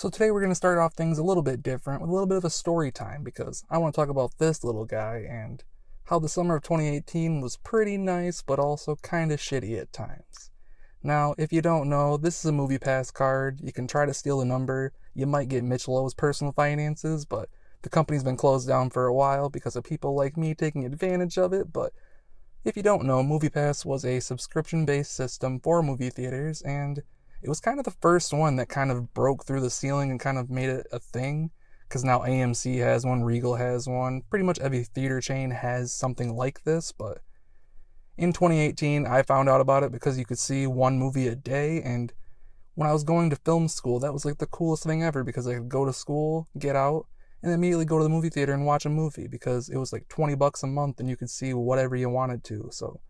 So today we're going to start off things a little bit different with a little bit of a story time because I want to talk about this little guy and how the summer of 2018 was pretty nice but also kind of shitty at times. Now, if you don't know, this is a MoviePass card. You can try to steal the number. You might get Mitch Lowe's personal finances, but the company's been closed down for a while because of people like me taking advantage of it. But if you don't know, MoviePass was a subscription-based system for movie theaters, and it was kind of the first one that kind of broke through the ceiling and kind of made it a thing, because now AMC has one, Regal has one, pretty much every theater chain has something like this. But in 2018, I found out about it because you could see one movie a day, and when I was going to film school, that was like the coolest thing ever because I could go to school, get out, and immediately go to the movie theater and watch a movie because it was like $20 a month and you could see whatever you wanted to. So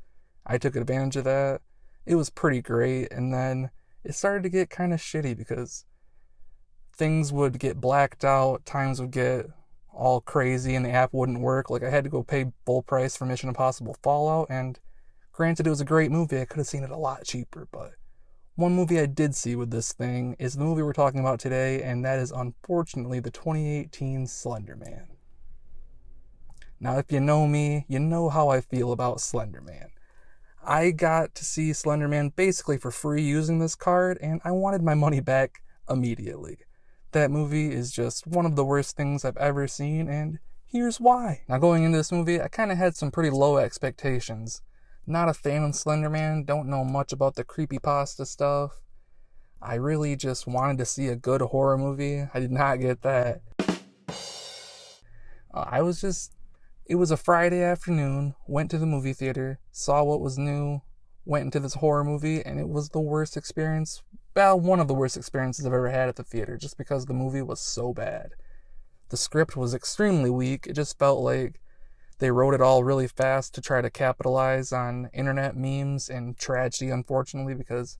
I took advantage of that. It was pretty great, and then it started to get kind of shitty because things would get blacked out, times would get all crazy, and the app wouldn't work. Like, I had to go pay full price for Mission Impossible Fallout, and granted, it was a great movie. I could have seen it a lot cheaper, but one movie I did see with this thing is the movie we're talking about today, and that is unfortunately the 2018 Slender Man. Now, if you know me, you know how I feel about Slender Man. I got to see Slender Man basically for free using this card, and I wanted my money back immediately. That movie is just one of the worst things I've ever seen, and here's why. Now, going into this movie, I kind of had some pretty low expectations. Not a fan of Slender Man, don't know much about the creepypasta stuff. I really just wanted to see a good horror movie. I did not get that. It was a Friday afternoon, went to the movie theater, saw what was new, went into this horror movie, and it was the worst experience, well, one of the worst experiences I've ever had at the theater, just because the movie was so bad. The script was extremely weak. It just felt like they wrote it all really fast to try to capitalize on internet memes and tragedy, unfortunately, because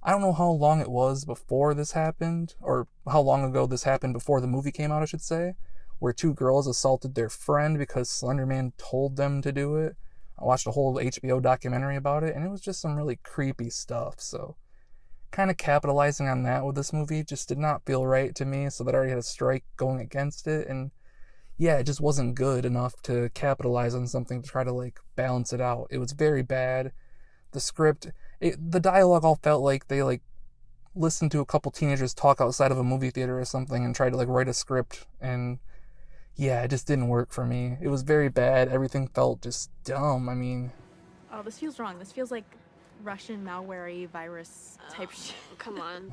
I don't know how long it was before this happened, or how long ago this happened before the movie came out, I should say, where two girls assaulted their friend because Slender Man told them to do it. I watched a whole HBO documentary about it, and it was just some really creepy stuff, so kind of capitalizing on that with this movie just did not feel right to me, so that I already had a strike going against it, and yeah, it just wasn't good enough to capitalize on something to try to, like, balance it out. It was very bad. The script, the dialogue all felt like they, like, listened to a couple teenagers talk outside of a movie theater or something and tried to, like, write a script, and yeah, it just didn't work for me. It was very bad. Everything felt just dumb. I mean, oh, this feels wrong. This feels like Russian malware virus type shit. Come on.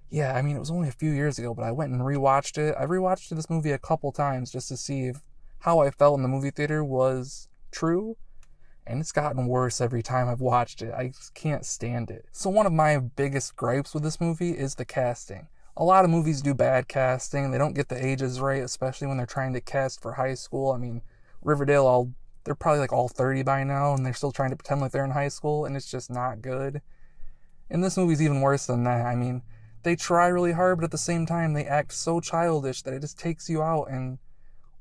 yeah, I mean, it was only a few years ago, but I went and rewatched it. I rewatched this movie a couple times just to see if how I felt in the movie theater was true, and it's gotten worse every time I've watched it. I just can't stand it. So one of my biggest gripes with this movie is the casting. A lot of movies do bad casting. They don't get the ages right, especially when they're trying to cast for high school. I mean, Riverdale, they're probably like all 30 by now, and they're still trying to pretend like they're in high school, and it's just not good. And this movie's even worse than that. I mean, they try really hard, but at the same time, they act so childish that it just takes you out. And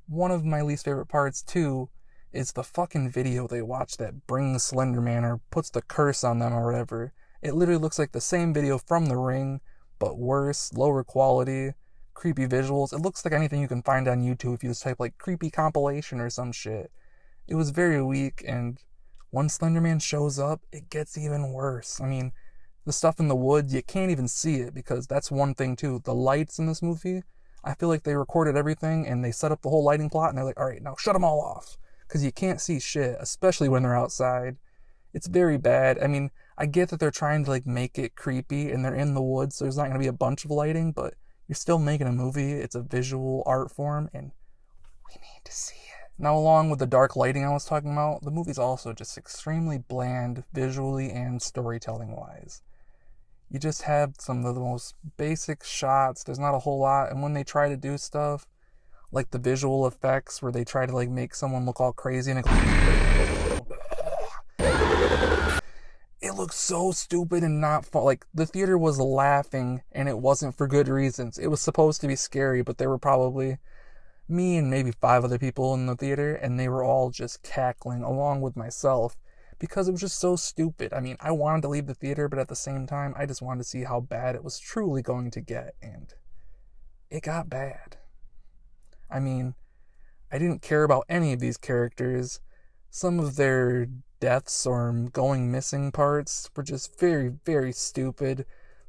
one of my least favorite parts, too, is the fucking video they watch that brings Slender Man or puts the curse on them or whatever. It literally looks like the same video from The Ring, but worse, lower quality, creepy visuals. It looks like anything you can find on YouTube if you just type, like, creepy compilation or some shit. It was very weak, and when Slender Man shows up, it gets even worse. I mean, the stuff in the woods, you can't even see it, because that's one thing, too. The lights in this movie, I feel like they recorded everything, and they set up the whole lighting plot, and they're like, alright, now shut them all off. Because you can't see shit, especially when they're outside. It's very bad. I mean, I get that they're trying to, like, make it creepy, and they're in the woods, so there's not going to be a bunch of lighting, but you're still making a movie. It's a visual art form, and we need to see it. Now, along with the dark lighting I was talking about, the movie's also just extremely bland visually and storytelling-wise. You just have some of the most basic shots. There's not a whole lot, and when they try to do stuff, like the visual effects where they try to, like, make someone look all crazy and it looks so stupid and not fun. Like, the theater was laughing, and it wasn't for good reasons. It was supposed to be scary, but there were probably me and maybe 5 other people in the theater, and they were all just cackling along with myself because it was just so stupid. I mean, I wanted to leave the theater, but at the same time, I just wanted to see how bad it was truly going to get, and it got bad. I mean, I didn't care about any of these characters. Some of their deaths or going missing parts were just very, very stupid.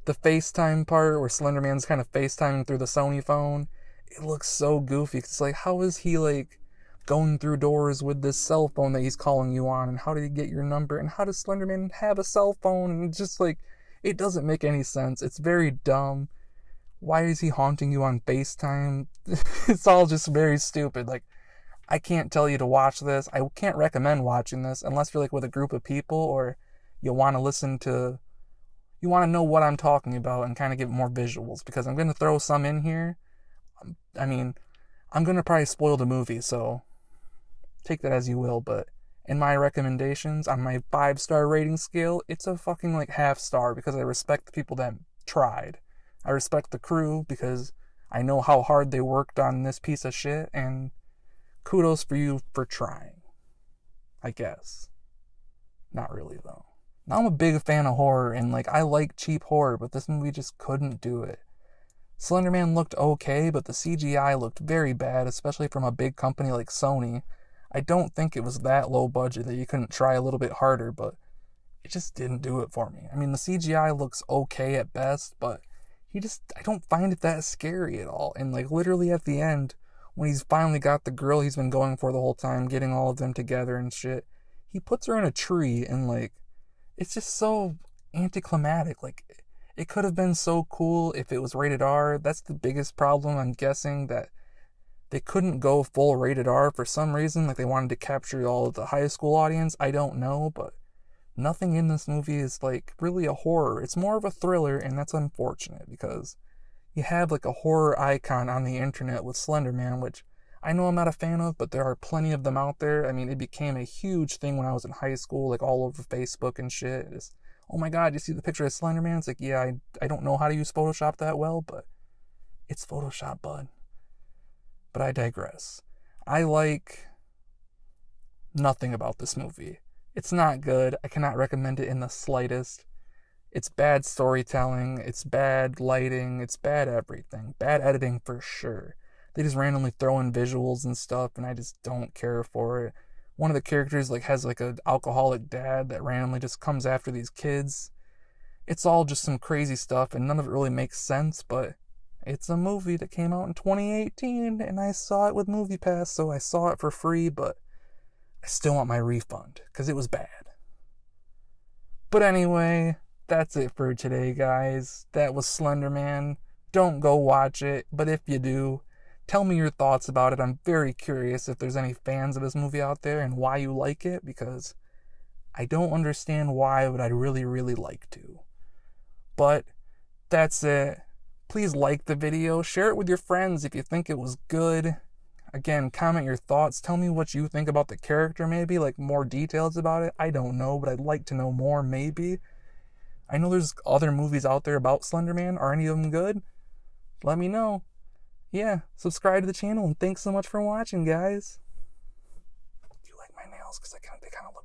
The FaceTime part where Slender Man's kind of FaceTiming through the Sony phone, it looks so goofy. It's like, how is he like going through doors with this cell phone that he's calling you on, and how did he get your number, and how does Slender Man have a cell phone? And it's just like, it doesn't make any sense. It's very dumb. Why is he haunting you on FaceTime? It's all just very stupid. Like, I can't tell you to watch this. I can't recommend watching this unless you're like with a group of people, or you want to know what I'm talking about and kind of get more visuals, because I'm going to throw some in here. I mean, I'm going to probably spoil the movie, so take that as you will, but in my recommendations, on my 5-star rating scale, it's a fucking like half star, because I respect the people that tried. I respect the crew because I know how hard they worked on this piece of shit, and kudos for you for trying, I guess. Not really, though. Now, I'm a big fan of horror, and like, I like cheap horror, but this movie just couldn't do it. Slender Man looked okay, but the CGI looked very bad, especially from a big company like Sony. I don't think it was that low budget that you couldn't try a little bit harder, but it just didn't do it for me. I mean, the CGI looks okay at best, but I don't find it that scary at all. And like, literally at the end, when he's finally got the girl he's been going for the whole time, getting all of them together and shit, he puts her in a tree, and like, it's just so anticlimactic. Like, it could have been so cool if it was rated R. That's the biggest problem, I'm guessing, that they couldn't go full rated R for some reason. Like, they wanted to capture all of the high school audience. I don't know, but nothing in this movie is like really a horror. It's more of a thriller, and that's unfortunate, because you have like a horror icon on the internet with Slender Man, which I know I'm not a fan of, but there are plenty of them out there. I mean, it became a huge thing when I was in high school, like all over Facebook and shit. It's, oh my god, you see the picture of Slender Man? It's like, yeah, I don't know how to use Photoshop that well, but it's Photoshop, bud. But I digress. I like nothing about this movie. It's not good. I cannot recommend it in the slightest. It's bad storytelling, it's bad lighting, it's bad everything. Bad editing for sure. They just randomly throw in visuals and stuff, and I just don't care for it. One of the characters like has like an alcoholic dad that randomly just comes after these kids. It's all just some crazy stuff, and none of it really makes sense, but it's a movie that came out in 2018, and I saw it with MoviePass, so I saw it for free, but I still want my refund, because it was bad. But anyway, that's it for today, guys. That was Slender Man. Don't go watch it, but if you do, tell me your thoughts about it. I'm very curious if there's any fans of this movie out there and why you like it, because I don't understand why, but I'd really, really like to. But that's it. Please like the video. Share it with your friends if you think it was good. Again, comment your thoughts. Tell me what you think about the character, maybe, like more details about it. I don't know, but I'd like to know more, maybe. I know there's other movies out there about Slender Man. Are any of them good? Let me know. Yeah, subscribe to the channel, and thanks so much for watching, guys. Do you like my nails? Because they kind of look